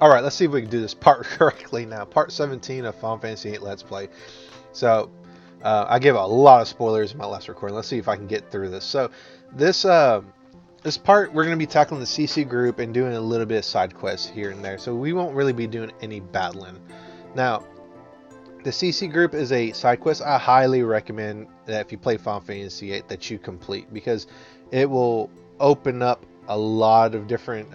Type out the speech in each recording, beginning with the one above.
Alright, let's see if we can do this part correctly now. Part 17 of Final Fantasy VIII Let's Play. So, I gave a lot of spoilers in my last recording. Let's see if I can get through this. So, this this part, we're going to be tackling the CC group and doing a little bit of side quests here and there. So, we won't really be doing any battling. Now, the CC group is a side quest. I highly recommend that if you play Final Fantasy VIII that you complete, because it will open up a lot of different...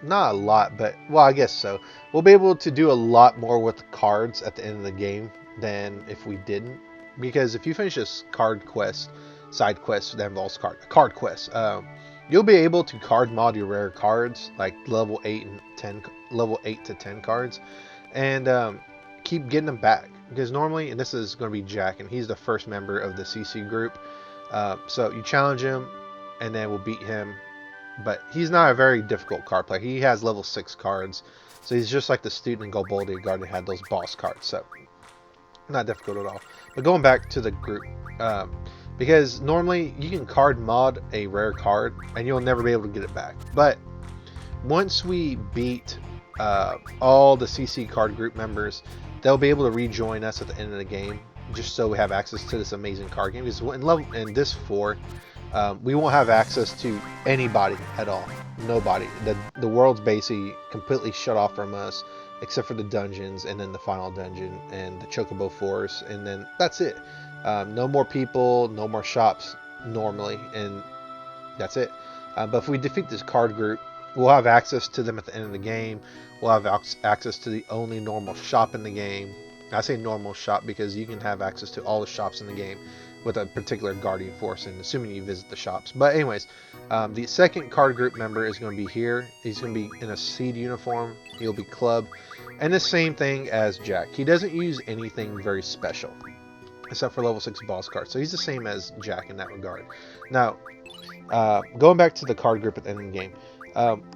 not a lot, but well, I guess so. We'll be able to do a lot more with the cards at the end of the game than if we didn't. Because if you finish this card quest, side quest that involves card quest, you'll be able to card mod your rare cards, like level 8 to 10 cards, and keep getting them back. Because normally, and this is going to be Jack, and he's the first member of the CC group. So you challenge him, and then we'll beat him. But he's not a very difficult card player. He has level 6 cards. So he's just like the student in Goboldia Garden had those boss cards. So not difficult at all. But going back to the group. Because normally you can card mod a rare card and you'll never be able to get it back. But once we beat all the CC card group members, they'll be able to rejoin us at the end of the game. Just so we have access to this amazing card game. Because in this 4... we won't have access to anybody at all. Nobody. The world's basically completely shut off from us, except for the dungeons, and then the final dungeon, and the Chocobo Forest, and then that's it. No more people, no more shops normally, and that's it. But if we defeat this card group, we'll have access to them at the end of the game. We'll have access to the only normal shop in the game. I say normal shop because you can have access to all the shops in the game with a particular Guardian Force, and assuming you visit the shops. But anyways, the second card group member is going to be here. He's going to be in a Seed uniform. He'll be club. And the same thing as Jack. He doesn't use anything very special, except for level 6 boss cards. So he's the same as Jack in that regard. Now, going back to the card group at the end of the game.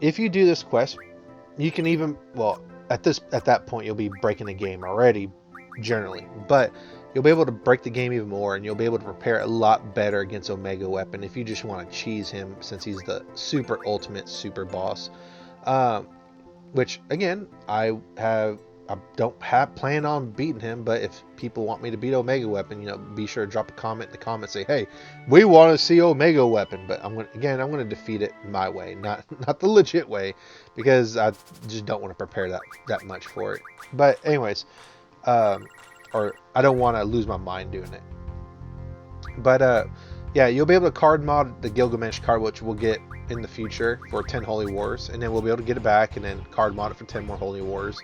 If you do this quest, you can even... Well, at that point, you'll be breaking the game already, generally. But... you'll be able to break the game even more, and you'll be able to prepare a lot better against Omega Weapon if you just want to cheese him, since he's the super ultimate super boss. Which again, I don't plan on beating him, but if people want me to beat Omega Weapon, you know, be sure to drop a comment in the comments, say, hey, we want to see Omega Weapon. But I'm gonna defeat it my way, not the legit way, because I just don't want to prepare that much for it. But anyways, or I don't want to lose my mind doing it. But yeah, you'll be able to card mod the Gilgamesh card, which we'll get in the future for 10 Holy Wars, and then we'll be able to get it back and then card mod it for 10 more Holy Wars.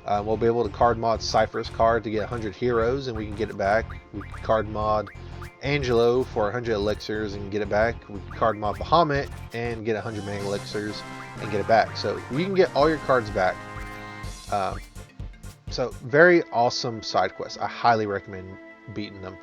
We'll be able to card mod Cypher's card to get 100 heroes, and we can get it back. We can card mod Angelo for 100 elixirs and get it back. We can card mod Bahamut and get 100 Mega elixirs and get it back. So you can get all your cards back. So, very awesome side quest. I highly recommend beating them.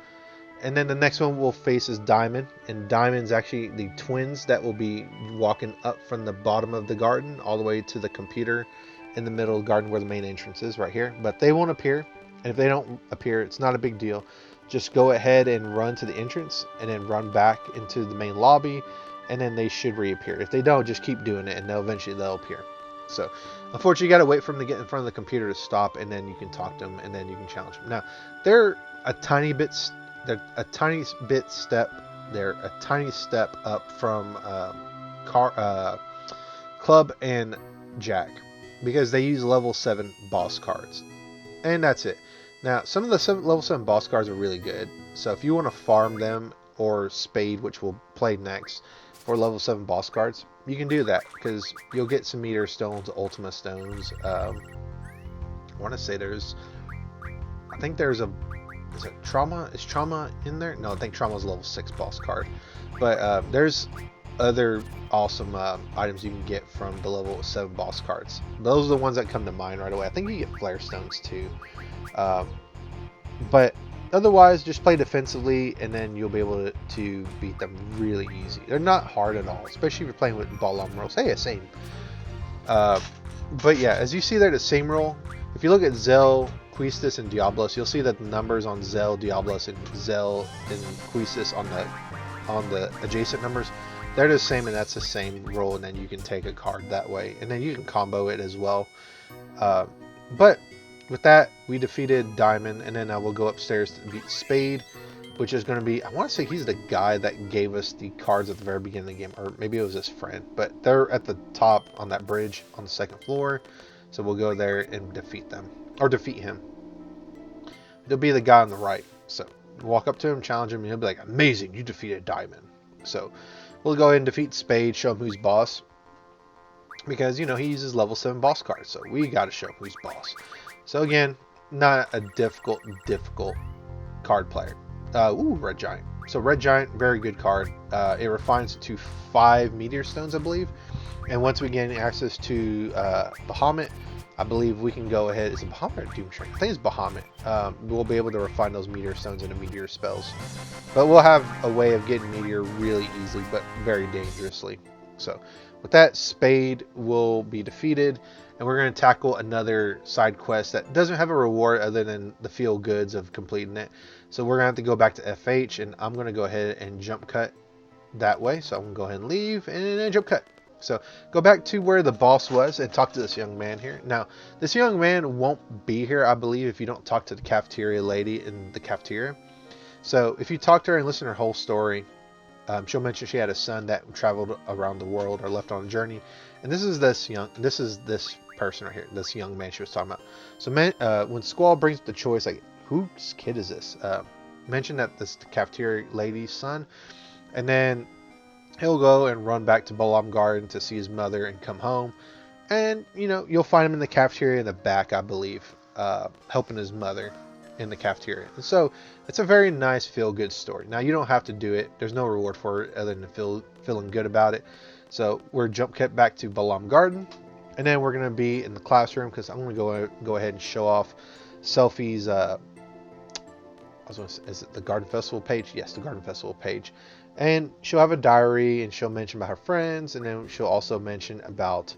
And then the next one we'll face is Diamond. And Diamond's actually the twins that will be walking up from the bottom of the garden all the way to the computer in the middle of the garden where the main entrance is, right here. But they won't appear. And if they don't appear, it's not a big deal. Just go ahead and run to the entrance and then run back into the main lobby. And then they should reappear. If they don't, just keep doing it and eventually they'll appear. So, unfortunately, you got to wait for them to get in front of the computer to stop, and then you can talk to them, and then you can challenge them. Now, they're a tiny step up from Club and Jack, because they use level 7 boss cards, and that's it. Now, some of the level 7 boss cards are really good, so if you want to farm them, or Spade, which we'll play next, for level 7 boss cards, you can do that, because you'll get some Meteor Stones, Ultima Stones. I want to say I think there's is it Trauma? Is Trauma in there? No, I think Trauma is a level 6 boss card. But there's other awesome items you can get from the level 7 boss cards. Those are the ones that come to mind right away. I think you get Flare Stones too. But otherwise, just play defensively, and then you'll be able to beat them really easy. They're not hard at all, especially if you're playing with Ball Rolls. Hey, same. But yeah, as you see there, the same roll. If you look at Zell, Quistis, and Diablos, you'll see that the numbers on Zell, Diablos, and Zell and Quistis on the adjacent numbers, they're the same, and that's the same role, and then you can take a card that way, and then you can combo it as well. But with that, we defeated Diamond, and then I will go upstairs to beat Spade, which is going to be, I want to say he's the guy that gave us the cards at the very beginning of the game, or maybe it was his friend, but they're at the top on that bridge on the second floor, so we'll go there and defeat them, or defeat him. He'll be the guy on the right, so walk up to him, challenge him, and he'll be like, amazing, you defeated Diamond. So we'll go ahead and defeat Spade, show him who's boss, because, you know, he uses level 7 boss cards, so we got to show him who's boss. So again, not a difficult card player. Red Giant. So Red Giant, very good card. It refines to 5 meteor stones, I believe. And once we gain access to Bahamut, I believe we can go ahead. Is it Bahamut or Doomshrink? I think it's Bahamut. We'll be able to refine those meteor stones into meteor spells. But we'll have a way of getting meteor really easily, but very dangerously. So with that, Spade will be defeated. And we're going to tackle another side quest that doesn't have a reward other than the feel goods of completing it. So we're going to have to go back to FH, and I'm going to go ahead and jump cut that way. So I'm going to go ahead and leave and then jump cut. So go back to where the boss was and talk to this young man here. Now, this young man won't be here, I believe, if you don't talk to the Cafeteria Lady in the cafeteria. So if you talk to her and listen to her whole story, she'll mention she had a son that traveled around the world or left on a journey. And this is this person right here, this young man she was talking about. So when Squall brings up the choice, like, whose kid is this? Mention that this is the Cafeteria Lady's son. And then he'll go and run back to Bolam Garden to see his mother and come home. And, you know, you'll find him in the cafeteria in the back, I believe, helping his mother in the cafeteria. And so it's a very nice feel-good story. Now, you don't have to do it. There's no reward for it other than feeling good about it. So we're jump cut back to Bolam Garden. And then we're going to be in the classroom because I'm going to go ahead and show off Selphie's, is it the Garden Festival page? Yes, the Garden Festival page. And she'll have a diary, and she'll mention about her friends, and then she'll also mention about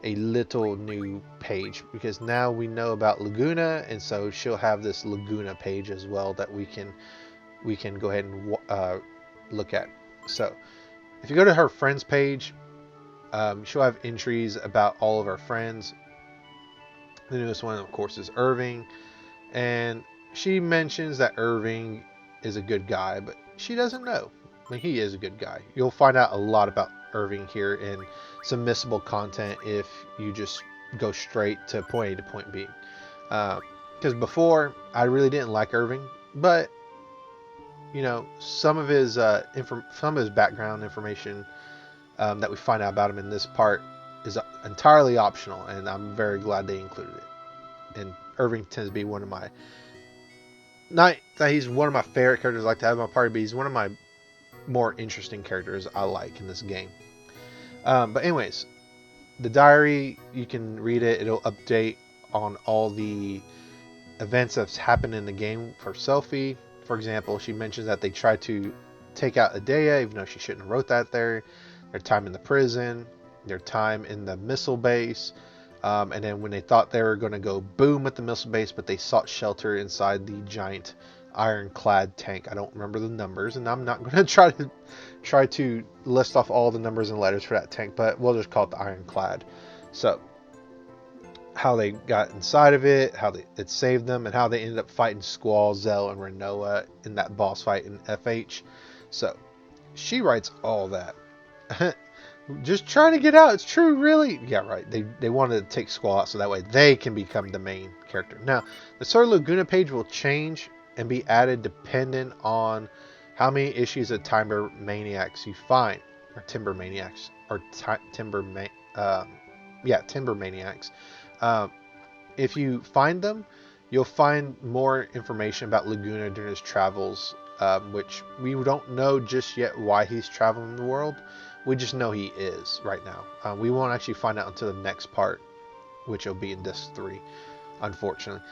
a little new page, because now we know about Laguna, and so she'll have this Laguna page as well that we can go ahead and look at. So if you go to her friends page, she'll have entries about all of her friends. The newest one, of course, is Irving, and she mentions that Irving is a good guy, but she doesn't know. I mean, he is a good guy. You'll find out a lot about Irving here in some missable content if you just go straight to point A to point B. Because before, I really didn't like Irving, but, you know, some of his background information that we find out about him in this part is entirely optional, and I'm very glad they included it. And Irving tends to be one of my, not that he's one of my favorite characters I like to have in my party, but he's one of my more interesting characters I like in this game. But anyways, the diary, you can read it. It'll update on all the events that's happened in the game for Selphie. For example, she mentions that they tried to take out Adea, even though she shouldn't have wrote that there. Their time in the prison, their time in the missile base, and then when they thought they were going to go boom at the missile base, but they sought shelter inside the giant ironclad tank. I don't remember the numbers, and I'm not going to try to list off all the numbers and letters for that tank, but we'll just call it the ironclad. So how they got inside of it, how it saved them, and how they ended up fighting Squall, Zell, and Renoa in that boss fight in FH. So she writes all that. Just trying to get out. It's true, really? Yeah, right. They wanted to take Squall out so that way they can become the main character. Now, the Sir Laguna page will change and be added dependent on how many issues of Timber Maniacs you find, or Timber Maniacs, or Timber Maniacs. If you find them, you'll find more information about Laguna during his travels, which we don't know just yet why he's traveling the world. We just know he is right now. We won't actually find out until the next part, which will be in Disc 3, unfortunately.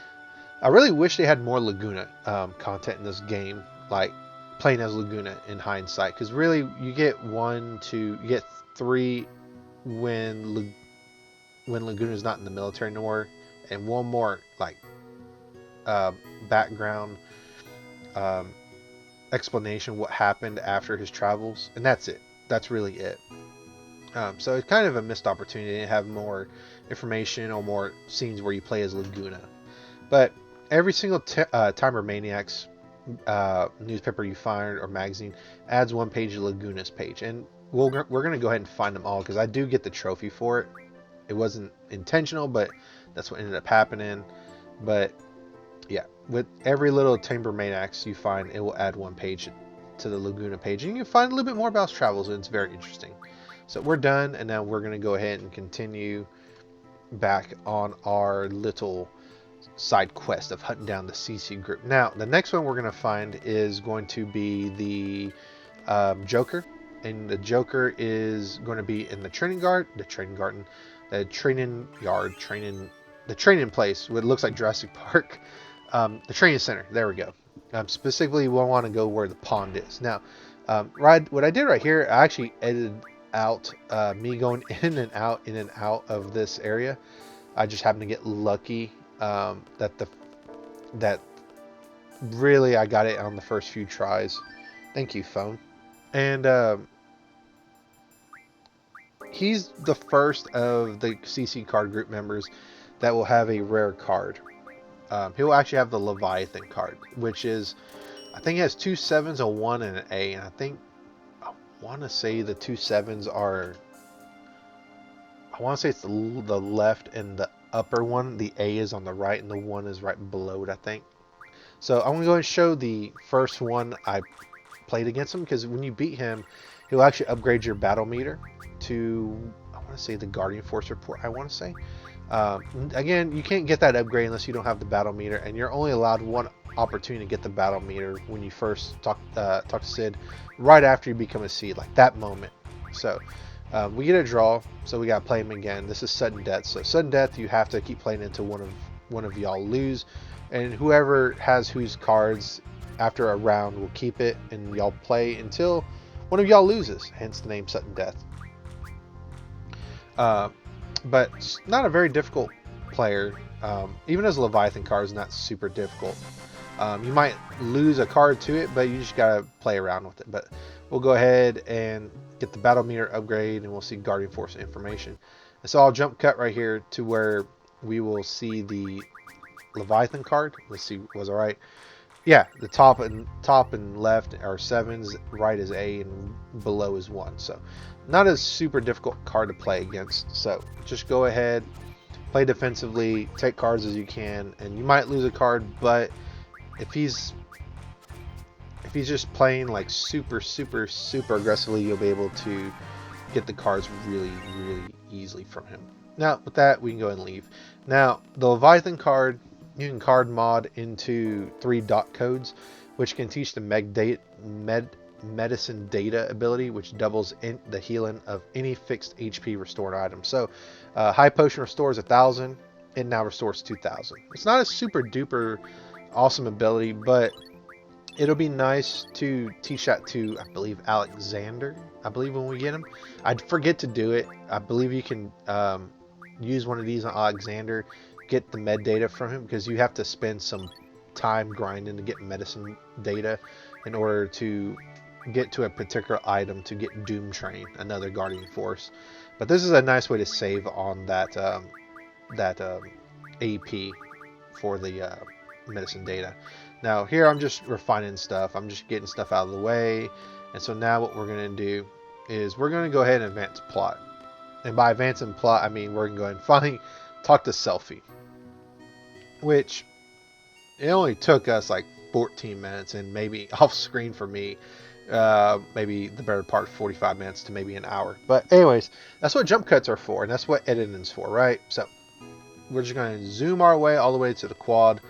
I really wish they had more Laguna content in this game, like playing as Laguna in hindsight, because really you get 3 when Laguna's not in the military anymore, and one more like background explanation what happened after his travels, and that's it. that's really it. So it's kind of a missed opportunity to have more information or more scenes where you play as Laguna. But every single Timer Maniacs newspaper you find or magazine adds one page to Laguna's page, and we're going to go ahead and find them all because I do get the trophy for it. It wasn't intentional, but that's what ended up happening. But yeah, with every little Timber Maniacs you find, it will add one page to the Laguna page, and you can find a little bit more about his travels, and it's very interesting. So we're done, and now we're going to go ahead and continue back on our little side quest of hunting down the CC group. Now, the next one we're going to find is going to be the Joker, and the Joker is going to be in the training place, what looks like Jurassic Park, the training center. There we go. Specifically, we'll want to go where the pond is. Now, what I did right here, I actually edited out me going in and out of this area. I just happened to get lucky that really I got it on the first few tries. Thank you, phone. And he's the first of the CC card group members that will have a rare card. He'll actually have the Leviathan card, which is, I think it has 2 7s, a 1, and an A, and I want to say the 2 7s are, I want to say it's the left and the upper one. The A is on the right, and the 1 is right below it, I think. So I'm going to go and show the first one I played against him, because when you beat him, he'll actually upgrade your battle meter to, I want to say, the Guardian Force report, I want to say. Again, you can't get that upgrade unless you don't have the battle meter, and you're only allowed one opportunity to get the battle meter when you first talk to Sid, right after you become a seed, like that moment. So we get a draw, so we got to play him again. This is sudden death. So sudden death, you have to keep playing until one of y'all lose, and whoever has whose cards after a round will keep it, and y'all play until one of y'all loses. Hence the name sudden death. But it's not a very difficult player. Even as a Leviathan card is not super difficult. You might lose a card to it, but you just gotta play around with it. But we'll go ahead and get the battle meter upgrade, and we'll see Guardian Force information. And so I'll jump cut right here to where we will see the Leviathan card. Let's see, was alright. Yeah, the top and left are 7s, right is A, and below is 1. So not a super difficult card to play against. So just go ahead, play defensively, take cards as you can, and you might lose a card, but if he's just playing like super aggressively, you'll be able to get the cards really easily from him. Now with that, we can go and leave. Now the Leviathan card, you can card mod into 3 dot codes, which can teach the medicine data ability, which doubles the healing of any fixed HP restored item. So high potion restores 1,000, it now restores 2,000. It's not a super duper awesome ability, but it'll be nice to teach that to, I believe, Alexander. I believe when we get him, I'd forget to do it. I believe you can use one of these on Alexander, get the med data from him, because you have to spend some time grinding to get medicine data in order to get to a particular item to get Doom Train, another Guardian Force. But this is a nice way to save on that AP for the medicine data. Now here I'm just refining stuff. I'm just getting stuff out of the way. And so now what we're going to do is we're going to go ahead and advance plot. And by advancing plot, I mean we're going to go ahead and finally talk to Selphie, which it only took us like 14 minutes, and maybe off screen for me, maybe the better part of 45 minutes to maybe an hour. But anyways, that's what jump cuts are for, and that's what editing's for, right? So we're just going to zoom our way all the way to the quad,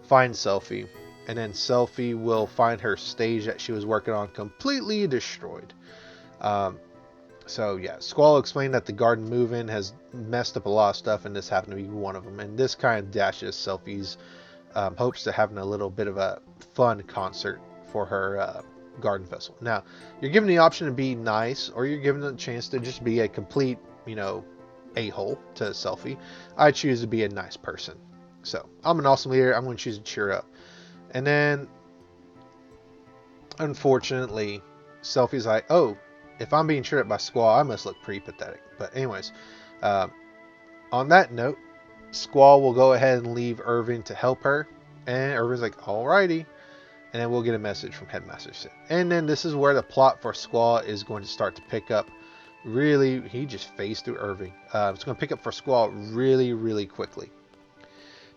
find Selphie, and then Selphie will find her stage that she was working on completely destroyed. So yeah, Squall explained that the garden move-in has messed up a lot of stuff, and this happened to be one of them. And this kind of dashes Selphie's hopes to having a little bit of a fun concert for her garden festival. Now, you're given the option to be nice, or you're given the chance to just be a complete, a-hole to Selphie. I choose to be a nice person. So I'm an awesome leader. I'm going to choose to cheer up. And then, unfortunately, Selphie's like, oh, if I'm being tripped by Squall, I must look pretty pathetic. But anyways, uh, on that note, Squall will go ahead and leave Irving to help her. And Irving's like, alrighty. And then we'll get a message from Headmaster Sid. And then this is where the plot for Squall is going to start to pick up. Really, he just phased through Irving. It's going to pick up for Squall really, really quickly.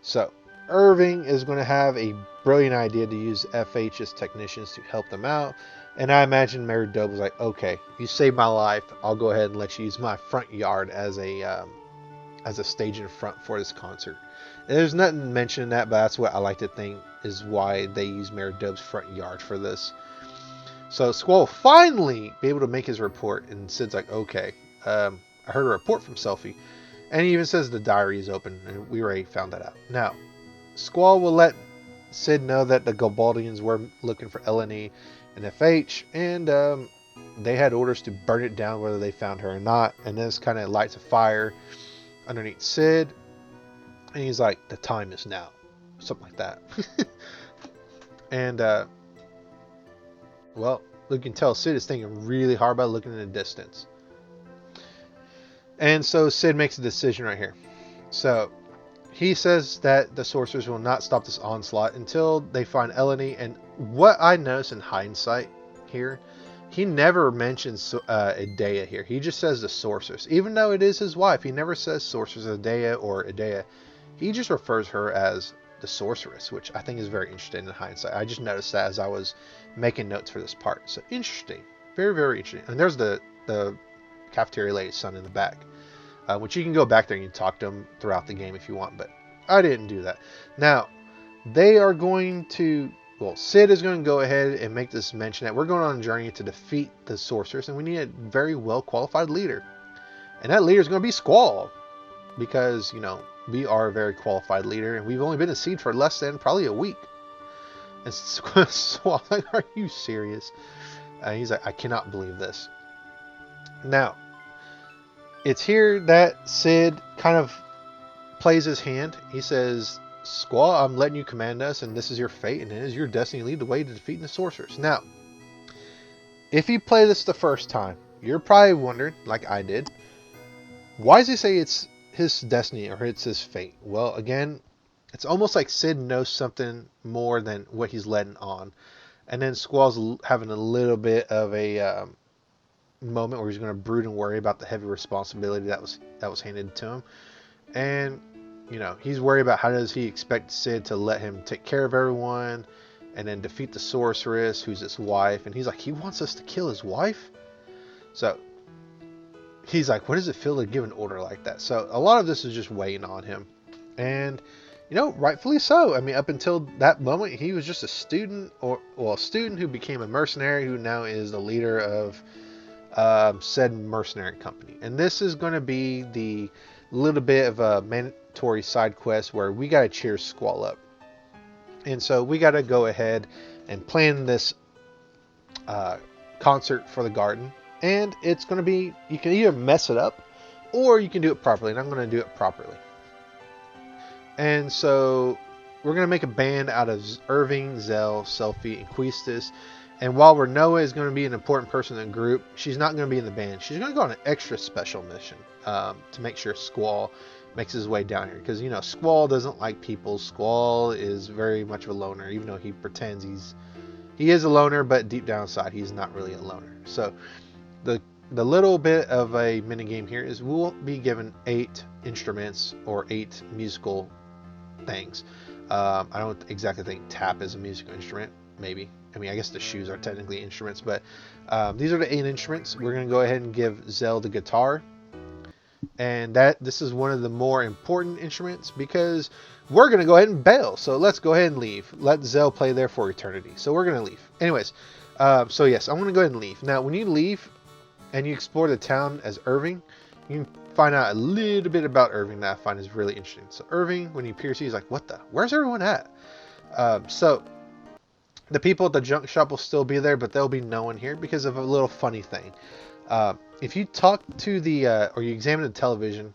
So, Irving is going to have a brilliant idea to use FH's technicians to help them out. And I imagine Mary Doe was like, okay, you saved my life. I'll go ahead and let you use my front yard as a stage in front for this concert. And there's nothing mentioned in that, but that's what I like to think is why they use Mary Doe's front yard for this. So Squall will finally be able to make his report, and Sid's like, okay, I heard a report from Selphie. And he even says the diary is open, and we already found that out. Now, Squall will let Sid know that the Gabaldians were looking for Eleni and FH, and they had orders to burn it down whether they found her or not. And this kind of lights a fire underneath Sid, and he's like, the time is now, something like that. And well, you can tell Sid is thinking really hard about looking in the distance. And so Sid makes a decision right here. So he says that the sorcerers will not stop this onslaught until they find Eleni. And what I notice in hindsight here, he never mentions Idea here. He just says the sorceress. Even though it is his wife, he never says sorceress Idea or Idea. He just refers her as the sorceress, which I think is very interesting in hindsight. I just noticed that as I was making notes for this part. So interesting. Very, very interesting. And there's the Cafeteria Lady's son in the back. Which you can go back there and you can talk to him throughout the game if you want. But I didn't do that. Now, they are going to... Well, Sid is going to go ahead and make this mention that we're going on a journey to defeat the sorceress, and we need a very well-qualified leader. And that leader is going to be Squall. Because, you know, we are a very qualified leader, and we've only been in Seed for less than probably a week. And Squall's like, are you serious? He's like, I cannot believe this. Now, it's here that Sid kind of plays his hand. He says, Squall, I'm letting you command us, and this is your fate, and it is your destiny to lead the way to defeating the sorcerers. Now, if you play this the first time, you're probably wondering, like I did, why does he say it's his destiny or it's his fate? Well, again, it's almost like Sid knows something more than what he's letting on. And then Squall's having a little bit of a moment where he's going to brood and worry about the heavy responsibility that was handed to him. And, you know, he's worried about how does he expect Sid to let him take care of everyone and then defeat the sorceress, who's his wife. And he's like, he wants us to kill his wife? So he's like, what does it feel to give an order like that? So a lot of this is just weighing on him. And, you know, rightfully so. I mean, up until that moment, he was just a student, a student who became a mercenary who now is the leader of said mercenary company. And this is going to be the little bit of a mandatory side quest where we got to cheer Squall up. And so we got to go ahead and plan this concert for the garden. And it's going to be, you can either mess it up or you can do it properly. And I'm going to do it properly. And so we're going to make a band out of Irving, Zell, Selphie, and Quistis. And while Renoa is going to be an important person in the group, she's not going to be in the band. She's going to go on an extra special mission to make sure Squall makes his way down here. Because, you know, Squall doesn't like people. Squall is very much of a loner, even though he pretends he is a loner, but deep down inside, he's not really a loner. So the little bit of a minigame here is we'll be given 8 instruments or 8 musical things. I don't exactly think tap is a musical instrument. Maybe. I mean, I guess the shoes are technically instruments, but these are the 8 instruments. We're going to go ahead and give Zell the guitar. And this is one of the more important instruments because we're going to go ahead and bail. So let's go ahead and leave. Let Zell play there for eternity. So we're going to leave. Anyways, so yes, I'm going to go ahead and leave. Now, when you leave and you explore the town as Irving, you can find out a little bit about Irving that I find is really interesting. So Irving, when he appears, he's like, what the? Where's everyone at? So the people at the junk shop will still be there, but there'll be no one here because of a little funny thing. If you talk to or you examine the television,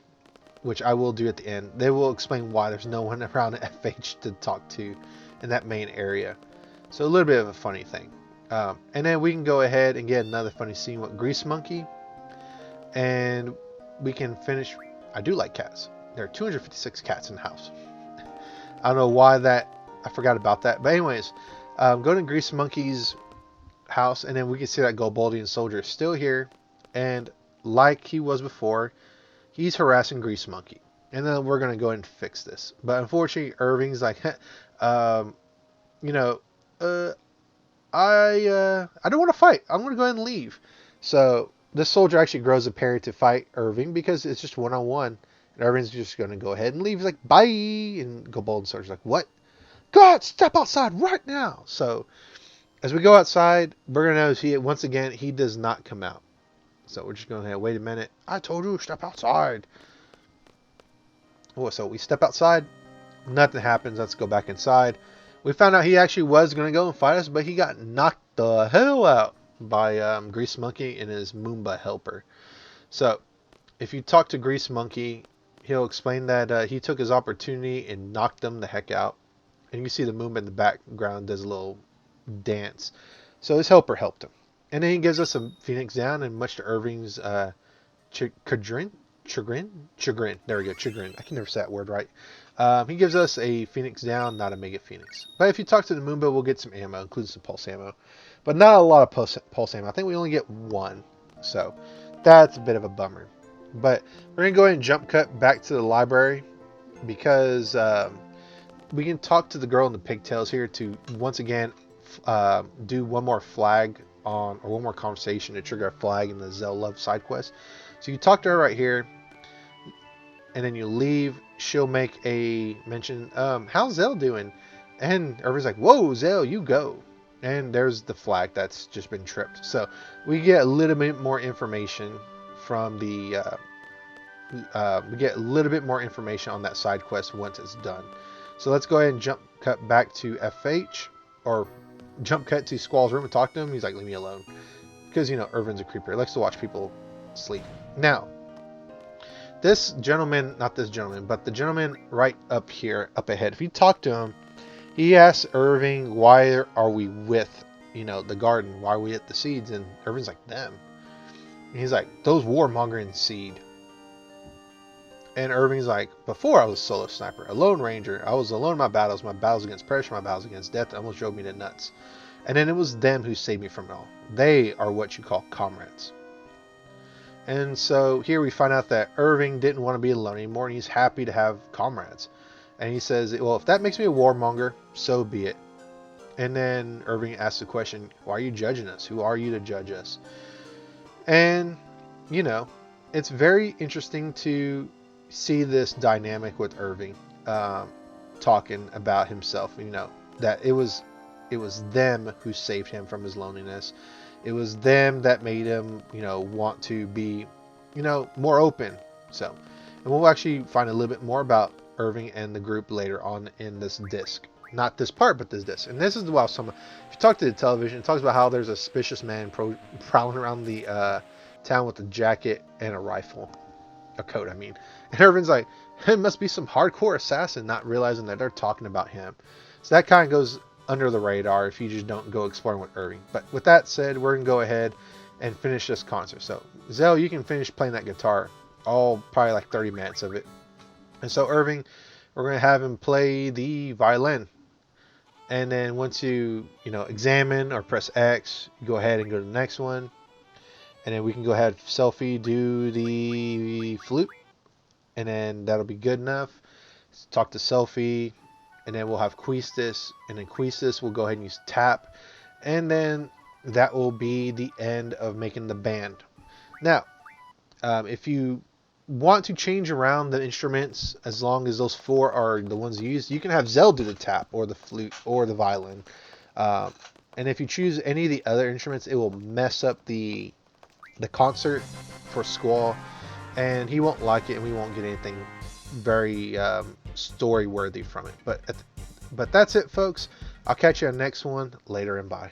which I will do at the end, they will explain why there's no one around FH to talk to in that main area. So a little bit of a funny thing. And then we can go ahead and get another funny scene with Grease Monkey. And we can finish. I do like cats. There are 256 cats in the house. I don't know why that. I forgot about that. But anyways, go to Grease Monkey's house, and then we can see that Goboldian soldier is still here. And like he was before, he's harassing Grease Monkey. And then we're going to go ahead and fix this. But unfortunately, Irving's like, you know, I don't want to fight. I'm going to go ahead and leave. So this soldier actually grows a pair to fight Irving because it's just one-on-one. And Irving's just going to go ahead and leave. He's like, bye. And Goboldian soldier's like, what? God, step outside right now. So as we go outside, we're going to notice once again, he does not come out. So we're just going to wait a minute. I told you, step outside. Oh, so we step outside. Nothing happens. Let's go back inside. We found out he actually was going to go and fight us, but he got knocked the hell out by Grease Monkey and his Moomba helper. So if you talk to Grease Monkey, he'll explain that he took his opportunity and knocked them the heck out. And you see the Moomba in the background does a little dance. So his helper helped him. And then he gives us a Phoenix down, and much to Irving's chagrin. There we go, chagrin. I can never say that word right. He gives us a Phoenix down, not a Mega Phoenix. But if you talk to the Moomba, we'll get some ammo, including some pulse ammo. But not a lot of pulse ammo. I think we only get one. So that's a bit of a bummer. But we're going to go ahead and jump cut back to the library because we can talk to the girl in the pigtails here to once again do one more flag on, or one more conversation to trigger a flag in the Zell Love side quest. So you talk to her right here, and then you leave. She'll make a mention, how's Zell doing? And everybody's like, whoa, Zell, you go. And there's the flag that's just been tripped. So we get a little bit more information from the, we get a little bit more information on that side quest once it's done. So let's go ahead and jump cut back to FH, or jump cut to Squall's room and talk to him. He's like, leave me alone. Because, you know, Irvin's a creeper. He likes to watch people sleep. Now, this gentleman, not this gentleman, but the gentleman right up here, up ahead, if you talk to him, he asks Irving, why are we with, you know, the garden? Why are we at the seeds? And Irving's like, them. And he's like, those warmongering seed. And Irving's like, before I was a solo sniper, a lone ranger. I was alone in my battles against pressure, my battles against death, almost drove me to nuts. And then it was them who saved me from it all. They are what you call comrades. And so here we find out that Irving didn't want to be alone anymore, and he's happy to have comrades. And he says, well, if that makes me a warmonger, so be it. And then Irving asks the question, why are you judging us? Who are you to judge us? And, you know, it's very interesting to see this dynamic with Irving talking about himself. You know, that it was them who saved him from his loneliness. It was them that made him, you know, want to be, you know, more open. So, and we'll actually find a little bit more about Irving and the group later on in this disc. Not this part, but this disc. And this is while if you talk to the television, it talks about how there's a suspicious man prowling around the town with a jacket and a rifle. A coat, I mean. And Irving's like, it must be some hardcore assassin, not realizing that they're talking about him. So that kind of goes under the radar if you just don't go exploring with Irving. But with that said, we're going to go ahead and finish this concert. So, Zell, you can finish playing that guitar. All probably like 30 minutes of it. And so Irving, we're going to have him play the violin. And then once you know, examine or press X, you go ahead and go to the next one. And then we can go ahead, Selphie, do the flute. And then that'll be good enough. Talk to Selphie. And then we'll have Queestus. And then Queestus, we'll go ahead and use tap. And then that will be the end of making the band. Now, if you want to change around the instruments, as long as those four are the ones you use, you can have Zell do the tap or the flute or the violin. And if you choose any of the other instruments, it will mess up the concert for Squall, and he won't like it, and we won't get anything very story worthy from it. But that's it, folks. I'll catch you on the next one later, and bye.